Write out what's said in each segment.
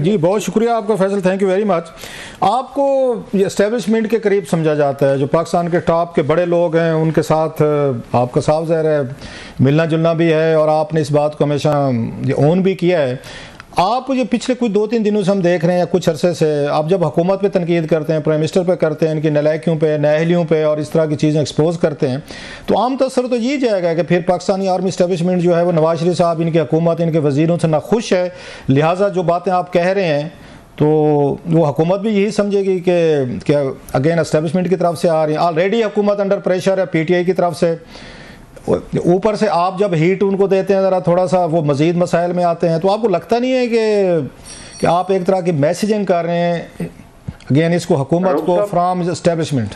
जी बहुत शुक्रिया आपका Faisal, thank you very much. आपको ये एस्टेब्लिशमेंट के करीब समझा जाता है, जो पाकिस्तान के टॉप के बड़े लोग हैं उनके साथ आपका साफ ज़ाहिर है मिलना जुलना भी है, और आपने इस बात को हमेशा ये ओन भी किया है। आप ये पिछले कुछ 2-3 दिनों से हम देख रहे हैं, या कुछ अरसे से आप जब हुकूमत पे तनकीद करते हैं, प्राइम मिनिस्टर पे करते हैं, इनकी नलायकियों पे, नाअहलियों पे और इस तरह की चीज़ें एक्सपोज करते हैं, तो आम तौर तो ये जाएगा कि फिर पाकिस्तानी आर्मी इस्टेब्लिशमेंट जो है वो नवाज शरीफ साहब, इनकी हुकूमत, इनके वजीरों से नाखुश है, लिहाजा जो बातें आप कह रहे हैं तो वो हुकूमत भी यही समझेगी कि अगेन इस्टेब्लिशमेंट की तरफ से आ रही है। ऑलरेडी हुकूमत अंडर प्रेशर है PTI की तरफ से, ऊपर से आप जब हीट उनको देते हैं ज़रा थोड़ा सा वो मज़ीद मसाइल में आते हैं। तो आपको लगता नहीं है कि आप एक तरह की मैसेजिंग कर रहे हैं अगेन इसको हुकूमत को फ्राम एस्टेब्लिशमेंट?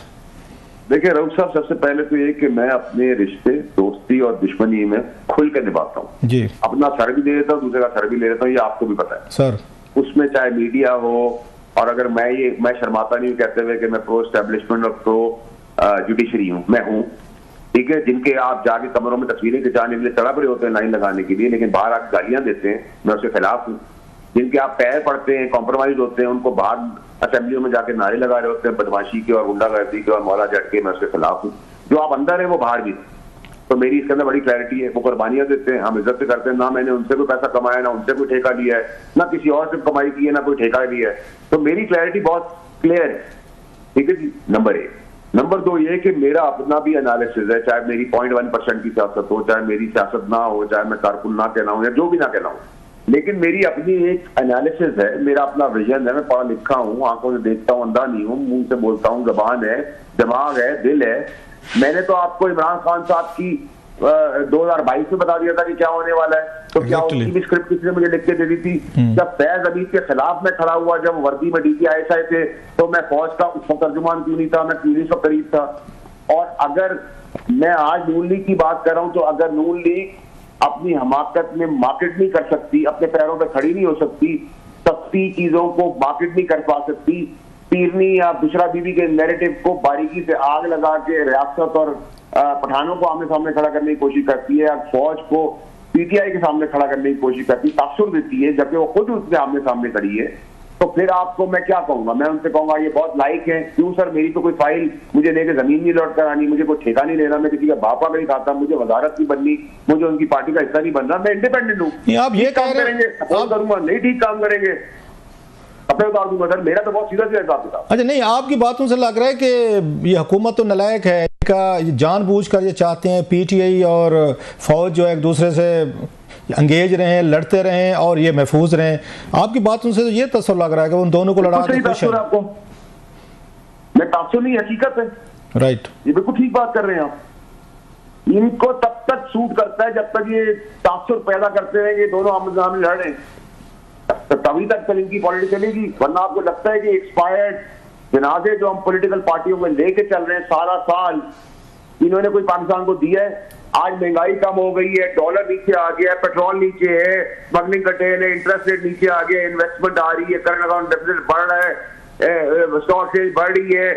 देखिए रऊफ साहब, सबसे पहले तो ये कि मैं अपने रिश्ते, दोस्ती और दुश्मनी में खुल कर निभाता हूँ जी। अपना सर भी दे देता हूँ, दूसरे का सर भी ले लेता हूँ, ये आपको भी पता है सर। उसमें चाहे मीडिया हो, और अगर मैं शर्माता नहीं हूँ कहते हुए कि मैं प्रो एस्टेब्लिशमेंट और प्रो जुडिशरी हूँ, मैं हूँ, ठीक है। जिनके आप जाके कमरों में तस्वीरें खिंचाने के लिए तड़प रहे होते हैं लाइन लगाने के लिए, लेकिन बाहर आप गालियां देते हैं, मैं उसके खिलाफ हूँ। जिनके आप पैर पड़ते हैं, कॉम्प्रोमाइज होते हैं, उनको बाहर असेंबलियों में जाके नारे लगा रहे होते हैं बदमाशी के और गुंडागर्दी के और मौला जट के, मैं उसके खिलाफ हूँ। जो आप अंदर है वो बाहर भी, तो मेरी इसके अंदर बड़ी क्लैरिटी है। वो कुर्बानियां देते हैं, हम इज्जत से करते हैं, ना मैंने उनसे कोई पैसा कमाया, ना उनसे कोई ठेका लिया है, ना किसी और से कमाई की है, ना कोई ठेका लिया है। तो मेरी क्लैरिटी बहुत क्लियर है, ठीक है जी। नंबर 1। नंबर 2 ये कि मेरा अपना भी एनालिसिस है, चाहे मेरी 0.1% की सियासत हो, चाहे मेरी सियासत ना हो, चाहे मैं कारकुन ना कहलाऊं या जो भी ना कहलाऊं, लेकिन मेरी अपनी एक एनालिसिस है, मेरा अपना विजन है। मैं पढ़ा लिखा हूँ, आंखों से देखता हूँ, अंधा नहीं हूँ, मुंह से बोलता हूँ, जबान है, दिमाग है, दिल है। मैंने तो आपको इमरान खान साहब की 2022 में बता दिया था कि क्या होने वाला है, तो क्या उसकी भी स्क्रिप्ट किसी ने मुझे लिख के दे दी थी। जब फैज अमीद के खिलाफ मैं खड़ा हुआ, जब वर्दी में DTI थे, तो मैं फौज का तर्जुमान क्यों नहीं था, मैं पुलिस का करीब था। और अगर मैं आज नून लीग की बात कर रहा हूं, तो अगर नून लीग अपनी हमाकत में मार्केट नहीं कर सकती, अपने पैरों पर खड़ी नहीं हो सकती, सस्ती चीजों को मार्केट नहीं कर पा सकती, पीरनी या बुशरा बीबी के नैरेटिव को बारीकी से आग लगा के रियासत और पठानों को आमने सामने खड़ा करने की कोशिश करती है, फौज को PTI के सामने खड़ा करने की कोशिश करती है, तासुर देती है, जबकि वो खुद उसके आमने सामने खड़ी है, तो फिर आपको मैं क्या कहूंगा? मैं उनसे कहूंगा ये बहुत लाइक है। क्यों सर, मेरी तो कोई फाइल मुझे लेके जमीन नहीं लौट कर आनी, मुझे कोई ठेका नहीं लेना, मैं किसी का बापा नहीं खाता, मुझे वजारत नहीं बननी, मुझे उनकी पार्टी का हिस्सा नहीं बनना, मैं इंडिपेंडेंट हूँ। आप ये काम करेंगे, सपोर्ट करूंगा, नहीं ठीक काम करेंगे अपने उतार दूंगा सर, मेरा तो बहुत सीधा सीधा हिसाब किताब। अच्छा, नहीं आपकी बातों से लग रहा है कि ये हुकूमत तो नालायक है, इनका जानबूझकर ये चाहते हैं PTI और फौज जो एक दूसरे से अंगेज रहें, लड़ते रहें और ये महफूज रहें। आपकी बातों से तो ये तस्वर लग रहा है कि उन दोनों को लड़ा के खुश है। आपको मैं तासुर नहीं, हकीकत है। राइट, ये बिल्कुल ठीक बात कर रहे हैं आप। इनको तब तक सूट करता है जब तक ये तासुर पैदा करते रहेंगे, दोनों आमने-सामने लड़ रहे हैं, तभी तक इनकी पॉलिटिक्स चलेगी। वरना आपको लगता है कि एक्सपायर्ड जनाजे जो हम पॉलिटिकल पार्टियों में लेके चल रहे हैं सारा साल, इन्होंने कोई पाकिस्तान को दिया है? आज महंगाई कम हो गई है, डॉलर नीचे आ गया है, पेट्रोल नीचे है, स्मगलिंग कटेल है, इंटरेस्ट रेट नीचे आ गया, इन्वेस्टमेंट आ रही है, करंट अकाउंट डेफिसिट बढ़ रहा है, स्टॉक एक्सचेंज बढ़ रही है,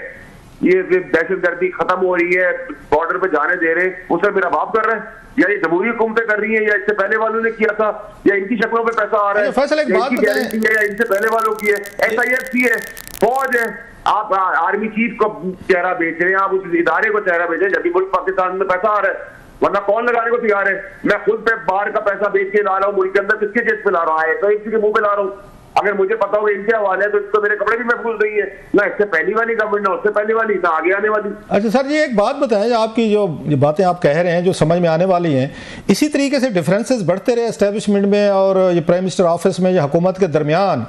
ये दहशतगर्दी खत्म हो रही है, बॉर्डर पे जाने दे रहे, वो सब मेरा बाप कर रहा है, या ये जमहूरी हुकूमतें कर रही है, या इससे पहले वालों ने किया था, या इनकी शक्लों पे पैसा आ रहा है, इनकी गारंटी है, या इनसे पहले वालों की है, SIF की है, फौज है। आप आर्मी चीफ को चेहरा बेच रहे हैं, आप उस इदारे को चेहरा बेच रहे हैं जबकि मुल्क पाकिस्तान में पैसा आ रहा है, वरना कौन लगाने को तैयार है? मैं खुद पे बाहर का पैसा बेच के ला रहा हूँ, मुल्क के अंदर किसके जेब पे ला रहा है? तो इसी के मुंह पे ला रहा हूँ। अगर मुझे पता होगा इनके हवाले है तो इसको मेरे कपड़े भी महफूज नहीं है, ना इससे पहली वाली गवर्नमेंट, ना उससे पहली वाली, ना आगे आने वाली। अच्छा सर, ये एक बात बताएं, आपकी जो बातें आप कह रहे हैं जो समझ में आने वाली हैं, इसी तरीके से डिफरेंसेस बढ़ते रहे एस्टेब्लिशमेंट में और ये प्राइम मिनिस्टर ऑफिस में या हुकूमत के दरमियान,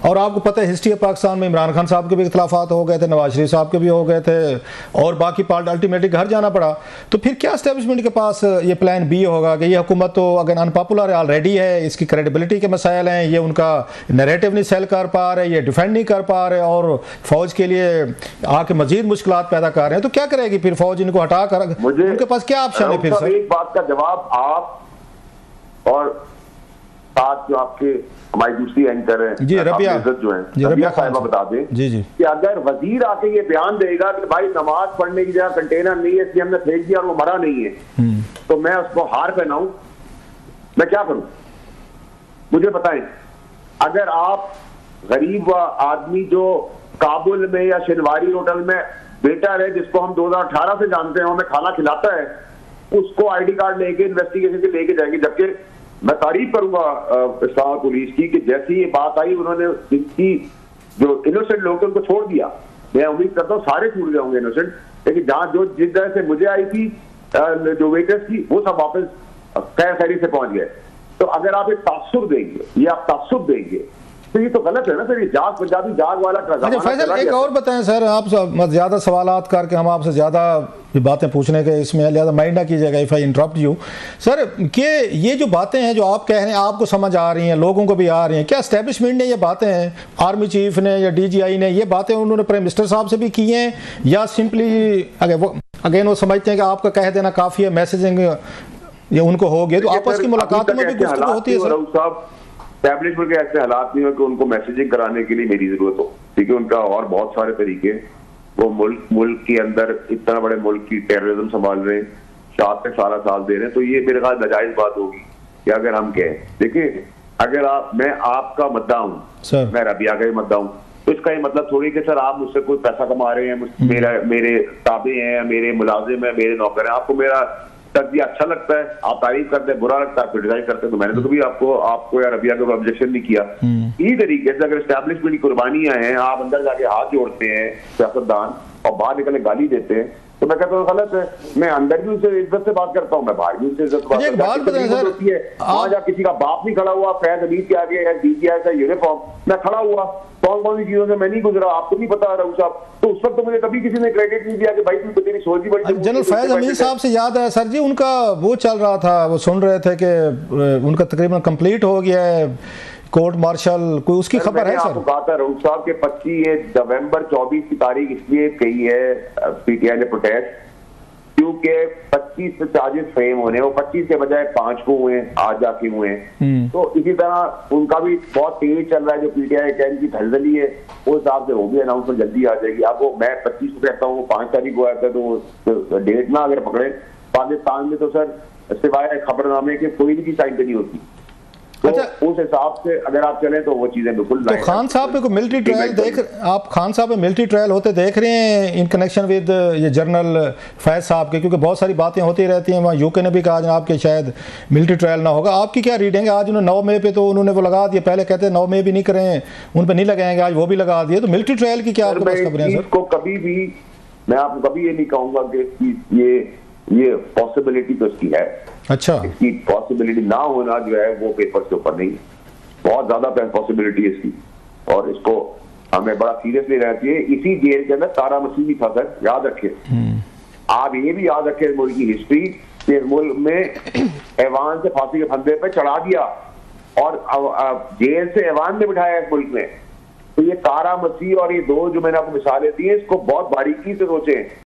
और आपको पता है हिस्ट्री ऑफ पाकिस्तान में इमरान खान साहब के भी इख्तलाफात हो गए थे, नवाज शरीफ साहब के भी हो गए थे, और बाकी पार्ट अल्टीमेटली घर जाना पड़ा। तो फिर क्या एस्टेब्लिशमेंट के पास ये प्लान B होगा कि ये हुकूमत तो अगर अनपॉपुलर है ऑलरेडी है, इसकी क्रेडिबिलिटी के मसाइल हैं, ये उनका नैरेटिव नहीं सेल कर पा रहे, ये डिफेंड नहीं कर पा रहे और फौज के लिए आके मजीद मुश्किलात पैदा कर रहे हैं, तो क्या करेगी फिर फौज? इनको हटा कर उनके पास क्या ऑप्शन है फिर? सर एक बात का जवाब आप और साथ जो आपके हमारी दूसरी एंकर है जी रबिया जो है रबिया साहिबा बता दें जी जी कि अगर वजीर आके ये बयान देगा कि भाई नमाज पढ़ने की जगह कंटेनर नहीं है इसलिए हमने फेंक दिया और वो मरा नहीं है, तो मैं उसको हार पहनाऊं? मैं क्या करूं? मुझे बताएं। अगर आप गरीब आदमी जो काबुल में या शिनवारी होटल में बेटा है, जिसको हम 2018 से जानते हैं, हमें खाना खिलाता है, उसको आईडी कार्ड लेके इन्वेस्टिगेशन के लेके जाएंगे। जबकि मैं तारीफ करूंगा इस्लामाबाद पुलिस की कि जैसी ये बात आई उन्होंने जिनकी जो इनोसेंट लोग थे उनको छोड़ दिया। मैं उम्मीद करता हूँ सारे छूट गए होंगे इनोसेंट, लेकिन जहां जो जिस तरह से मुझे आई थी जो वेटर्स थी वो सब वापस खैर खैरी से पहुंच गए। तो अगर आप एक तासुर देंगे, ये आप तासुर देंगे, तो ये तो गलत है ना सर। ये जाग पंजाबी जाग वाला फैसल एक और बताएं सर, आप ज्यादा सवालात करके हम आपसे ज्यादा बातें पूछने के इसमें लिहाजा माइंड ना कीजिएगा if I interrupt you sir, कि ये जो बातें हैं जो आप कह रहे हैं आपको समझ आ रही हैं, लोगों को भी आ रही हैं, क्या एस्टेब्लिशमेंट ने ये बातें हैं, आर्मी चीफ ने या DGI ने ये बातें उन्होंने प्राइम मिनिस्टर साहब से भी की हैं, या सिंपली अगेन वो समझते हैं कि आपका कह देना काफी है, मैसेजिंग ये उनको हो गया, तो आपस की मुलाकातों में भी गुफ्तगू होती है सर? एस्टैब्लिशमेंट के ऐसे हालात नहीं हो कि उनको मैसेजिंग कराने के लिए मेरी जरूरत हो, ठीक है। उनका और बहुत सारे तरीके, वो मुल्क के अंदर इतना बड़े मुल्क की टेररिज्म संभाल रहे हैं, 7 से 12 साल दे रहे हैं, तो ये मेरे ख्याल नाजायज बात होगी कि अगर हम कहें, देखिए अगर मैं आपका मद्दा हूँ, मैं रबिया का ही मद्दा हूँ, तो इसका ये मतलब थोड़ी कि सर आप मुझसे कोई पैसा कमा रहे हैं, मेरे ताबे हैं, मेरे मुलाजिम है, मेरे नौकर हैं, आपको मेरा तज्जिया अच्छा लगता है, आप तारीफ करते हैं, बुरा लगता है क्रिटिसाइज करते हैं, तो मैंने तो कभी आपको या रबिया को ऑब्जेक्शन नहीं किया। इसी तरीके से अगर एस्टैब्लिशमेंट की कुर्बानियां हैं, आप अंदर जाके हाथ जोड़ते हैं सियासतदान और बाहर निकलने गाली देते हैं, तो मैं कहता हूँ गलत है। मैं अंदर भी उनसे इज्जत से बात करता हूँ, मैं बाहर भी उनसे इज्जत से बात करता हूँ। जहाँ किसी का बाप नहीं खड़ा हुआ फैज हमीद के आगे या DGI का यूनिफॉर्म, मैं खड़ा हुआ, कौन सी चीजों से मैं नहीं गुजरा, आपको नहीं पता रहा साहब, तो उस वक्त तो मुझे कभी किसी ने क्रेडिट नहीं दिया कि भाई तुम तेरी सोच ही बड़ी। जनरल फैज हमीद साहब से याद है सर जी, उनका वो चल रहा था, वो सुन रहे थे कि उनका तकरीबन कंप्लीट हो गया है कोर्ट मार्शल, कोई उसकी खबर है सर? आपको कहा था रऊफ साहब के 25 नवंबर 24 की तारीख इसलिए कही है PTI ने प्रोटेस्ट, क्योंकि 25 से चार्जेस फ्रेम होने, वो 25 के बजाय 5 को हुए, आज जाके हुए। तो इसी तरह उनका भी बहुत तेज चल रहा है, जो PTI की धलदली है उस हिसाब से वो भी अनाउंसमेंट जल्दी आ जाएगी। आपको मैं 25 को कहता हूँ, 5 तारीख को आया था, तो डेट ना अगर पकड़े पाकिस्तान में तो सर सिवाय खबरनामे के कोई भी चीज टाइम पे नहीं होती। तो अच्छा, उस हिसाब से अगर आप चलें तो वो चीजें बिल्कुल। तो खान साहब पे कोई मिलिट्री ट्रायल आप खान साहब पे मिलिट्री ट्रायल होते देख रहे हैं इन कनेक्शन विद ये जनरल फैज साहब के? क्योंकि बहुत सारी बातें होती रहती हैं, वहाँ UK ने भी कहा जनाब कि शायद मिलिट्री ट्रायल ना होगा। आपकी क्या रीडिंग है? आज उन्होंने 9 मई पे तो उन्होंने वो लगा दिया, पहले कहते 9 मई भी नहीं करें, उन पर नहीं लगाएंगे, आज वो भी लगा दिए। तो मिलिट्री ट्रायल की क्या आपके पास खबरें हैं सर? कभी भी मैं आपको कभी ये नहीं कहूंगा कि ये पॉसिबिलिटी तो इसकी है। अच्छा, इसकी पॉसिबिलिटी ना होना जो है वो पेपर के ऊपर नहीं, बहुत ज्यादा पॉसिबिलिटी है इसकी, और इसको हमें बड़ा सीरियसली रहती है। इसी जेल के अंदर तारा मसीह भी था सर, याद रखिए। आप ये भी याद रखें मुल्क की हिस्ट्री, इस मुल्क में ऐवान से फांसी के फंदे पे चढ़ा दिया और जेल से ऐवान में बिठाया इस मुल्क में। तो ये तारा मसीह और ये दो जो मैंने आपको मिसालें दी है, इसको बहुत बारीकी से सोचें।